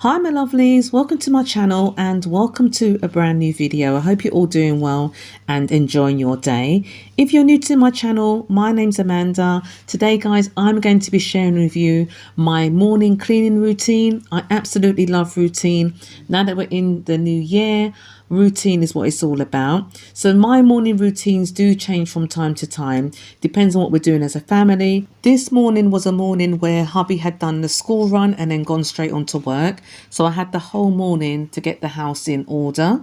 Hi my lovelies, welcome to my channel and welcome to a brand new video. I hope you're all doing well and enjoying your day. If you're new to my channel, my name's Amanda. Today guys, I'm going to be sharing with you my morning cleaning routine. I absolutely love routine. Now that we're in the new year, routine is what it's all about. So my morning routines do change from time to time, depends on what we're doing as a family. This morning was a morning where hubby had done the school run and then gone straight on to work, so I had the whole morning to get the house in order.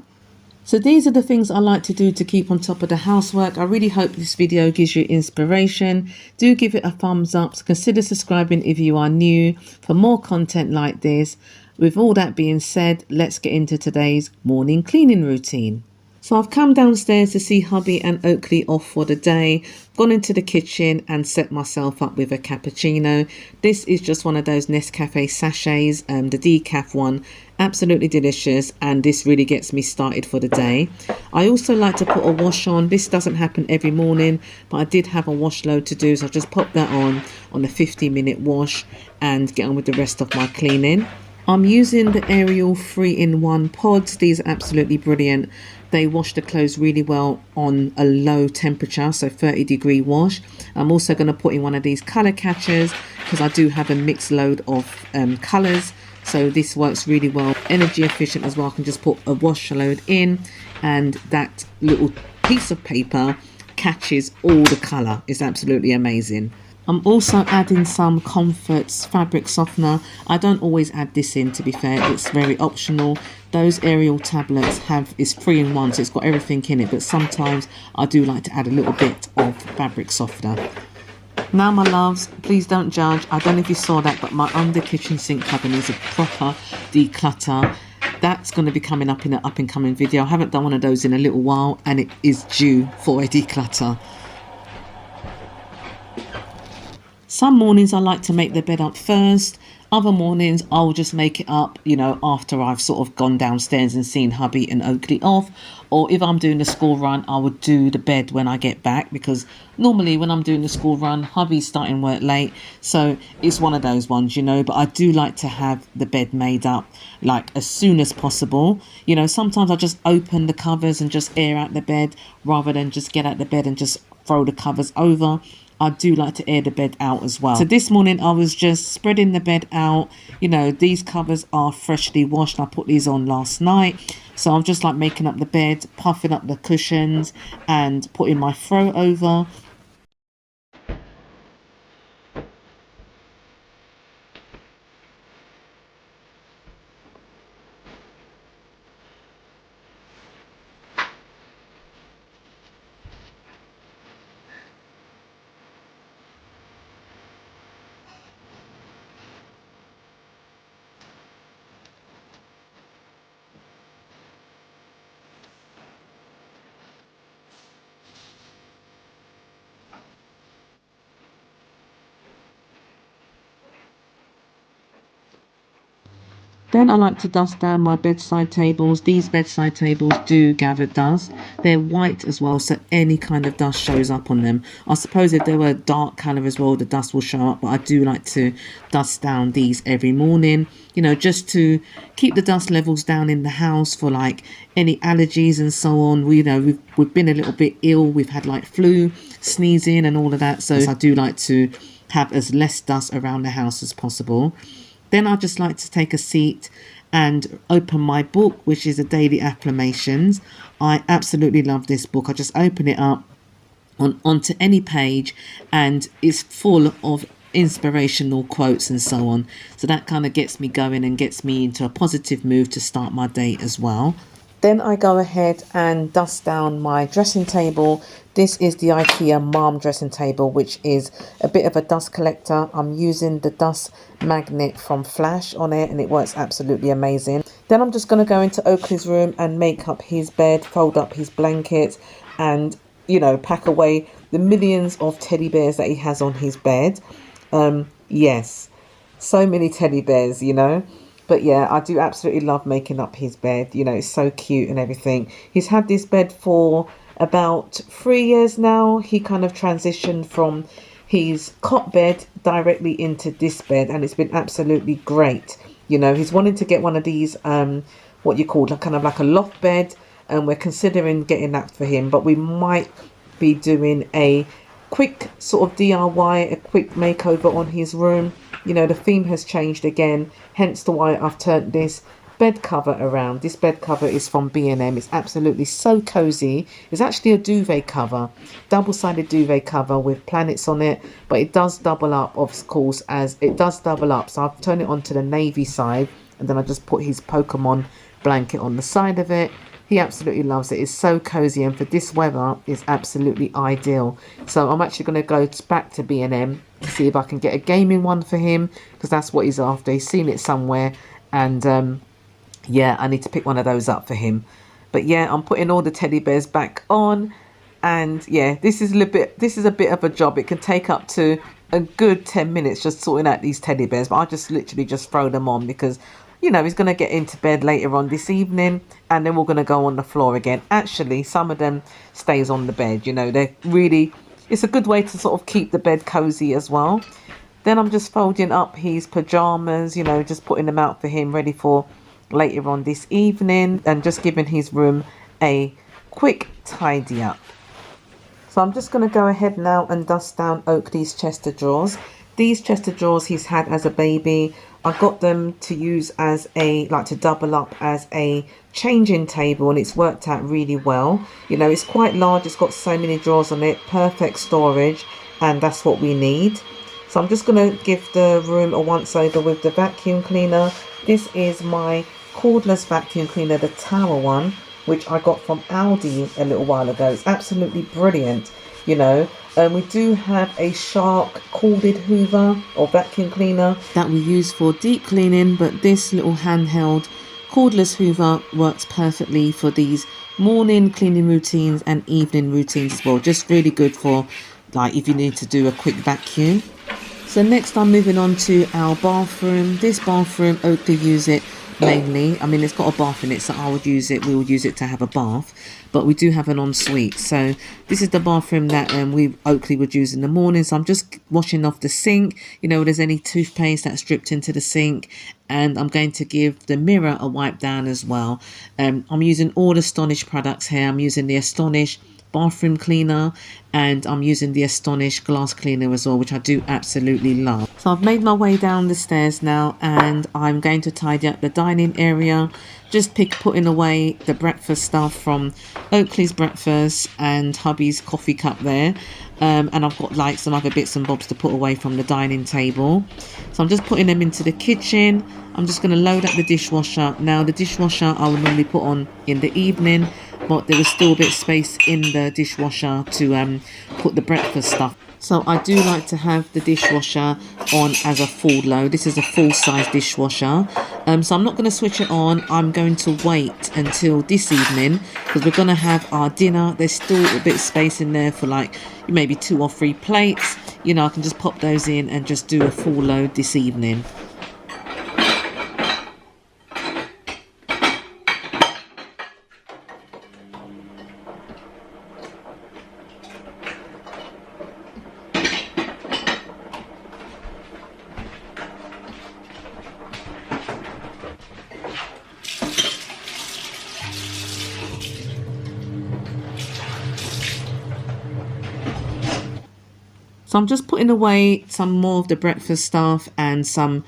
So these are the things I like to do to keep on top of the housework. I really hope this video gives you inspiration. Do give it a thumbs up. Consider subscribing if you are new for more content like this. With all that being said, let's get into today's morning cleaning routine. So I've come downstairs to see hubby and Oakley off for the day, gone into the kitchen and set myself up with a cappuccino. This is just one of those Nescafe sachets, the decaf one, absolutely delicious, and this really gets me started for the day. I also like to put a wash on. This doesn't happen every morning, but I did have a wash load to do, so I just pop that on a 50-minute wash and get on with the rest of my cleaning. I'm using the Ariel 3-in-1 pods. These are absolutely brilliant. They wash the clothes really well on a low temperature, so 30-degree wash. I'm also going to put in one of these colour catchers because I do have a mixed load of colours, so this works really well. Energy efficient as well. I can just put a wash load in and that little piece of paper catches all the colour. It's absolutely amazing. I'm also adding some Comfort's fabric softener. I don't always add this in, to be fair, it's very optional. Those Ariel tablets is 3-in-1, so it's got everything in it, but sometimes I do like to add a little bit of fabric softener. Now my loves, please don't judge. I don't know if you saw that, but my under kitchen sink cupboard is a proper declutter. That's going to be coming up in an up and coming video. I haven't done one of those in a little while and it is due for a declutter. Some mornings I like to make the bed up first. Other mornings I'll just make it up, after I've sort of gone downstairs and seen hubby and Oakley off. Or if I'm doing the school run, I would do the bed when I get back, because normally when I'm doing the school run, hubby's starting work late. So it's one of those ones, but I do like to have the bed made up like as soon as possible. Sometimes I just open the covers and just air out the bed rather than just get out the bed and just throw the covers over. I do like to air the bed out as well. So this morning I was just spreading the bed out. These covers are freshly washed. I put these on last night. So I'm just like making up the bed, puffing up the cushions and putting my throw over. Then I like to dust down my bedside tables. These bedside tables do gather dust. They're white as well, so any kind of dust shows up on them. I suppose if they were dark colour as well, the dust will show up, but I do like to dust down these every morning, just to keep the dust levels down in the house for like any allergies and so on. We've been a little bit ill. We've had like flu, sneezing and all of that. So I do like to have as less dust around the house as possible. Then I just like to take a seat and open my book, which is a daily affirmations. I absolutely love this book. I just open it up onto any page and it's full of inspirational quotes and so on. So that kind of gets me going and gets me into a positive mood to start my day as well. Then I go ahead and dust down my dressing table. This is the IKEA Mom dressing table, which is a bit of a dust collector. I'm using the dust magnet from Flash on it and it works absolutely amazing. Then I'm just going to go into Oakley's room and make up his bed, fold up his blankets and, pack away the millions of teddy bears that he has on his bed. Yes, so many teddy bears, But yeah, I do absolutely love making up his bed. It's so cute and everything. He's had this bed for about 3 years now. He kind of transitioned from his cot bed directly into this bed and it's been absolutely great. You know, he's wanting to get one of these, what you call, like, kind of like a loft bed, and we're considering getting that for him. But we might be doing a quick sort of DIY, a quick makeover on his room. You know, the theme has changed again, hence the why I've turned this bed cover around. This bed cover is from B&M. It's absolutely so cozy. It's actually a duvet cover, double-sided duvet cover with planets on it, but it does double up, of course, as it does double up. So I've turned it onto the navy side, and then I just put his Pokemon blanket on the side of it. He absolutely loves it. It's so cozy, and for this weather it's absolutely ideal. So I'm actually going to go back to B&M to see if I can get a gaming one for him, because that's what he's after. He's seen it somewhere, and yeah, I need to pick one of those up for him. But yeah, I'm putting all the teddy bears back on, and yeah, this is a bit of a job. It can take up to a good 10 minutes just sorting out these teddy bears, but I just literally just throw them on because, you know, he's going to get into bed later on this evening, and then we're going to go on the floor again. Actually, some of them stays on the bed. You know, it's a good way to sort of keep the bed cozy as well. Then I'm just folding up his pajamas, you know, just putting them out for him, ready for later on this evening, and just giving his room a quick tidy up. So I'm just going to go ahead now and dust down Oakley's chest of drawers. These chest of drawers he's had as a baby. I got them to use as to double up as a changing table, and it's worked out really well. You know, it's quite large. It's got so many drawers on it, perfect storage, and that's what we need. So I'm just going to give the room a once over with the vacuum cleaner. This is my cordless vacuum cleaner, the tower one, which I got from Aldi a little while ago. It's absolutely brilliant, you know. We do have a Shark corded hoover or vacuum cleaner that we use for deep cleaning, but this little handheld cordless hoover works perfectly for these morning cleaning routines and evening routines as well. Just really good for, like, if you need to do a quick vacuum. So next I'm moving on to our bathroom. This bathroom, Oakley use it mainly. I mean, it's got a bath in it, so we would use it to have a bath, but we do have an ensuite. So this is the bathroom that Oakley would use in the morning. So I'm just washing off the sink, you know, if there's any toothpaste that's dripped into the sink, and I'm going to give the mirror a wipe down as well. I'm using all Astonish products here. I'm using the Astonish bathroom cleaner, and I'm using the Astonish glass cleaner as well, which I do absolutely love. So I've made my way down the stairs now, and I'm going to tidy up the dining area, just putting away the breakfast stuff from Oakley's breakfast and hubby's coffee cup there, and I've got like some other bits and bobs to put away from the dining table. So I'm just putting them into the kitchen. I'm just going to load up the dishwasher. Now the dishwasher I would normally put on in the evening, but there was still a bit of space in the dishwasher to put the breakfast stuff. So I do like to have the dishwasher on as a full load. This is a full size dishwasher. So I'm not going to switch it on. I'm going to wait until this evening, because we're going to have our dinner. There's still a bit of space in there for like maybe 2 or 3 plates. You know, I can just pop those in and just do a full load this evening. So I'm just putting away some more of the breakfast stuff and some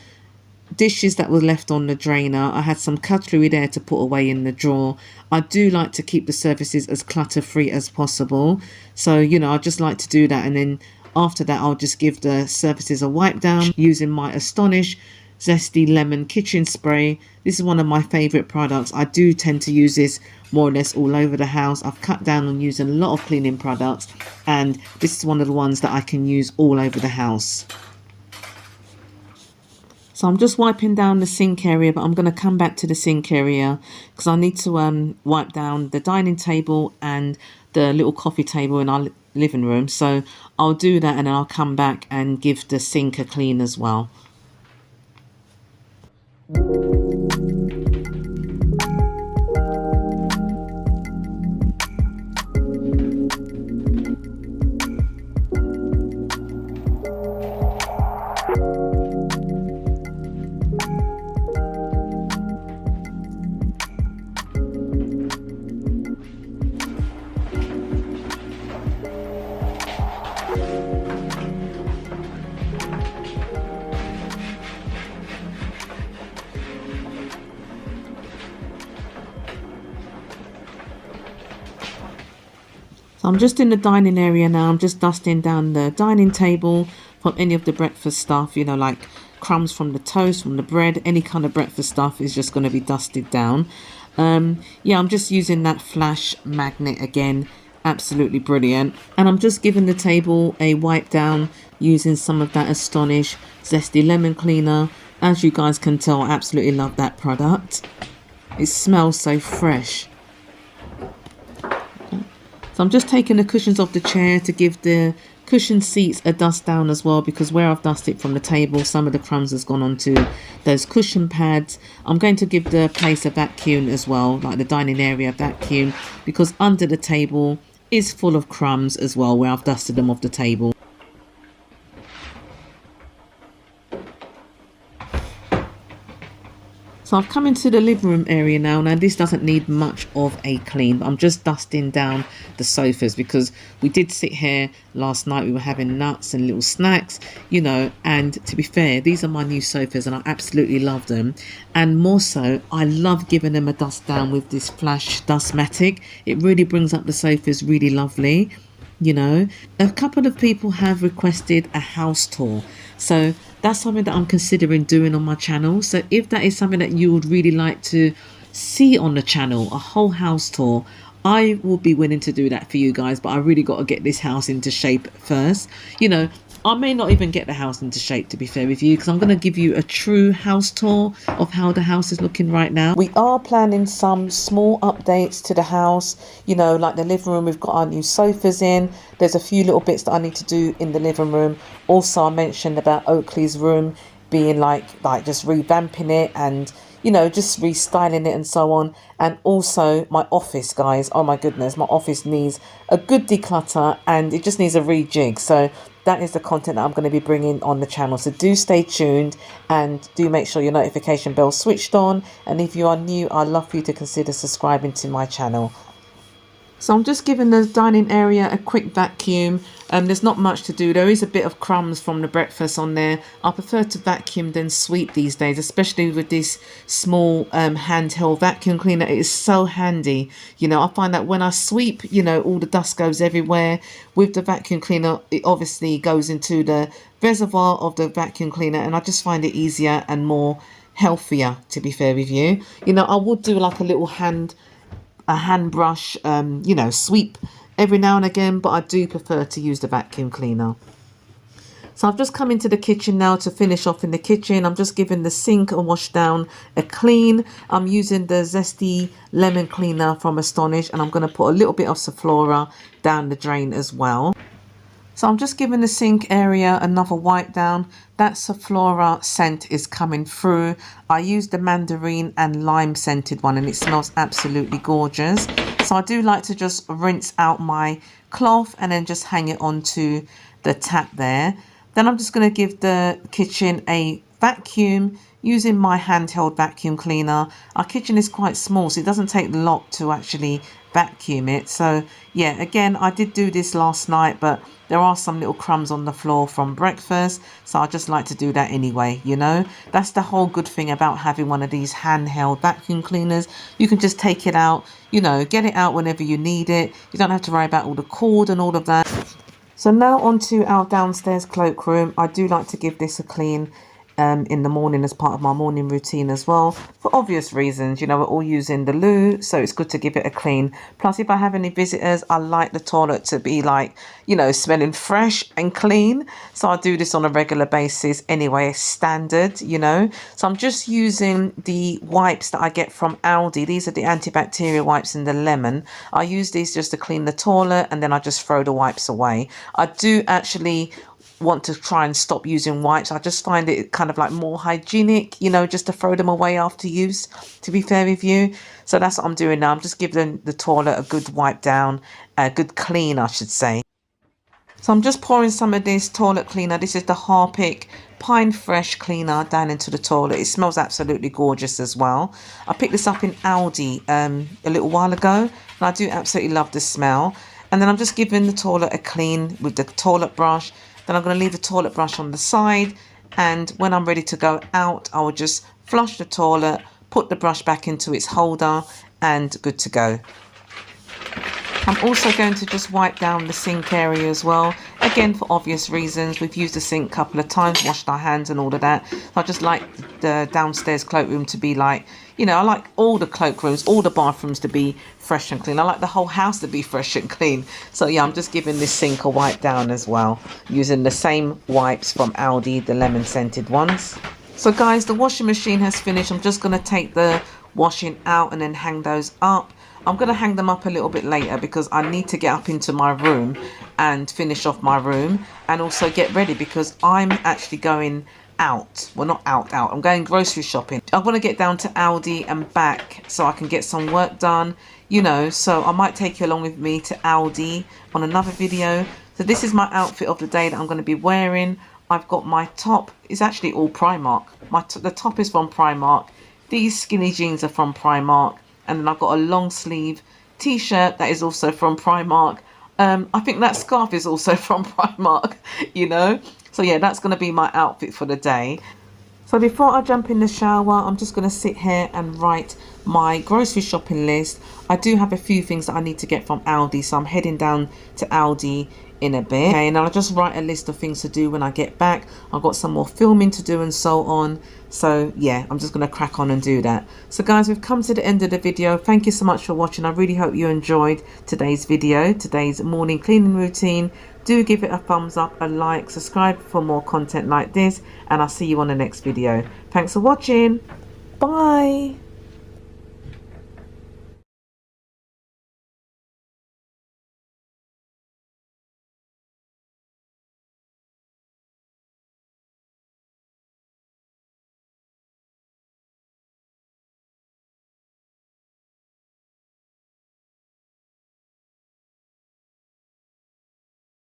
dishes that were left on the drainer. I had some cutlery there to put away in the drawer. I do like to keep the surfaces as clutter free as possible. So, you know, I just like to do that. And then after that, I'll just give the surfaces a wipe down using my Astonish Zesty Lemon Kitchen Spray. This is one of my favourite products. I do tend to use this more or less all over the house. I've cut down on using a lot of cleaning products, and this is one of the ones that I can use all over the house. So I'm just wiping down the sink area, but I'm going to come back to the sink area because I need to wipe down the dining table and the little coffee table in our living room. So I'll do that, and then I'll come back and give the sink a clean as well. So I'm just in the dining area now. I'm just dusting down the dining table from any of the breakfast stuff, you know, like crumbs from the toast, from the bread, any kind of breakfast stuff is just going to be dusted down. Yeah, I'm just using that flash magnet again. Absolutely brilliant. And I'm just giving the table a wipe down using some of that Astonish Zesty Lemon Cleaner. As you guys can tell, I absolutely love that product. It smells so fresh. So I'm just taking the cushions off the chair to give the cushion seats a dust down as well, because where I've dusted from the table, some of the crumbs has gone onto those cushion pads. I'm going to give the place a vacuum as well, like the dining area vacuum, because under the table is full of crumbs as well where I've dusted them off the table. So I've come into the living room area now. Now this doesn't need much of a clean, but I'm just dusting down the sofas because we did sit here last night. We were having nuts and little snacks, you know, and to be fair, these are my new sofas and I absolutely love them. And more so, I love giving them a dust down with this Flash Dustmatic. It really brings up the sofas really lovely. You know, a couple of people have requested a house tour, so that's something that I'm considering doing on my channel. So if that is something that you would really like to see on the channel, a whole house tour, I will be willing to do that for you guys, but I really got to get this house into shape first. You know, I may not even get the house into shape, to be fair with you, because I'm going to give you a true house tour of how the house is looking right now. We are planning some small updates to the house, you know, like the living room. We've got our new sofas in. There's a few little bits that I need to do in the living room. Also, I mentioned about Oakley's room being like just revamping it and, you know, just restyling it and so on. And also my office, guys, oh my goodness, my office needs a good declutter and it just needs a rejig. So that is the content that I'm going to be bringing on the channel. So do stay tuned and do make sure your notification bell switched on. And if you are new, I'd love for you to consider subscribing to my channel. So I'm just giving the dining area a quick vacuum. There's not much to do. There is a bit of crumbs from the breakfast on there. I prefer to vacuum than sweep these days, especially with this small handheld vacuum cleaner. It is so handy. You know, I find that when I sweep, you know, all the dust goes everywhere. With the vacuum cleaner, it obviously goes into the reservoir of the vacuum cleaner, and I just find it easier and more healthier, to be fair with you. You know, I would do like a little hand brush, you know, sweep every now and again, but I do prefer to use the vacuum cleaner. So I've just come into the kitchen now to finish off in the kitchen. I'm just giving the sink a wash down, a clean. I'm using the Zesty Lemon Cleaner from Astonish, and I'm going to put a little bit of Sephora down the drain as well. So I'm just giving the sink area another wipe down. That Sephora scent is coming through. I used the mandarin and lime scented one and it smells absolutely gorgeous. So I do like to just rinse out my cloth and then just hang it onto the tap there. Then I'm just going to give the kitchen a vacuum using my handheld vacuum cleaner. Our kitchen is quite small, so it doesn't take a lot to actually vacuum it. So yeah, again, I did do this last night, but there are some little crumbs on the floor from breakfast, so I just like to do that anyway, you know. That's the whole good thing about having one of these handheld vacuum cleaners. You can just take it out, you know, get it out whenever you need it. You don't have to worry about all the cord and all of that. So now onto our downstairs cloakroom. I do like to give this a clean in the morning as part of my morning routine as well, for obvious reasons. You know, we're all using the loo, so it's good to give it a clean. Plus, if I have any visitors, I like the toilet to be like, you know, smelling fresh and clean. So I do this on a regular basis anyway, standard, you know. So I'm just using the wipes that I get from Aldi. These are the antibacterial wipes in the lemon. I use these just to clean the toilet and then I just throw the wipes away. I do actually want to try and stop using wipes. I just find it kind of like more hygienic, you know, just to throw them away after use, to be fair with you. So that's what I'm doing now. I'm just giving the toilet a good wipe down, a good clean, I should say. So I'm just pouring some of this toilet cleaner. This is the Harpic Pine Fresh cleaner down into the toilet. It smells absolutely gorgeous as well. I picked this up in Aldi a little while ago, and I do absolutely love the smell. And then I'm just giving the toilet a clean with the toilet brush. Then I'm going to leave the toilet brush on the side, and when I'm ready to go out, I will just flush the toilet, put the brush back into its holder, and good to go. I'm also going to just wipe down the sink area as well. Again, for obvious reasons. We've used the sink a couple of times, washed our hands and all of that. So I just like the downstairs cloakroom to be like, you know, I like all the cloakrooms, all the bathrooms to be fresh and clean. I like the whole house to be fresh and clean. So yeah, I'm just giving this sink a wipe down as well, using the same wipes from Aldi, the lemon scented ones. So guys, the washing machine has finished. I'm just going to take the washing out and then hang those up. I'm going to hang them up a little bit later because I need to get up into my room and finish off my room and also get ready because I'm actually going out. Well, not out. I'm going grocery shopping. I want to get down to Aldi and back so I can get some work done, you know, so I might take you along with me to Aldi on another video. So this is my outfit of the day that I'm going to be wearing. I've got my top. It's actually all Primark. The top is from Primark. These skinny jeans are from Primark. And then I've got a long sleeve t-shirt that is also from Primark. I think that scarf is also from Primark, you know. So yeah, that's going to be my outfit for the day. So before I jump in the shower, I'm just going to sit here and write my grocery shopping list. I do have a few things that I need to get from Aldi, so I'm heading down to Aldi in a bit. Okay, and I'll just write a list of things to do when I get back. I've got some more filming to do and so on. So yeah, I'm just going to crack on and do that. So guys, we've come to the end of the video. Thank you so much for watching. I really hope you enjoyed today's video, today's morning cleaning routine. Do give it a thumbs up, a like, subscribe for more content like this, and I'll see you on the next video. Thanks for watching. Bye.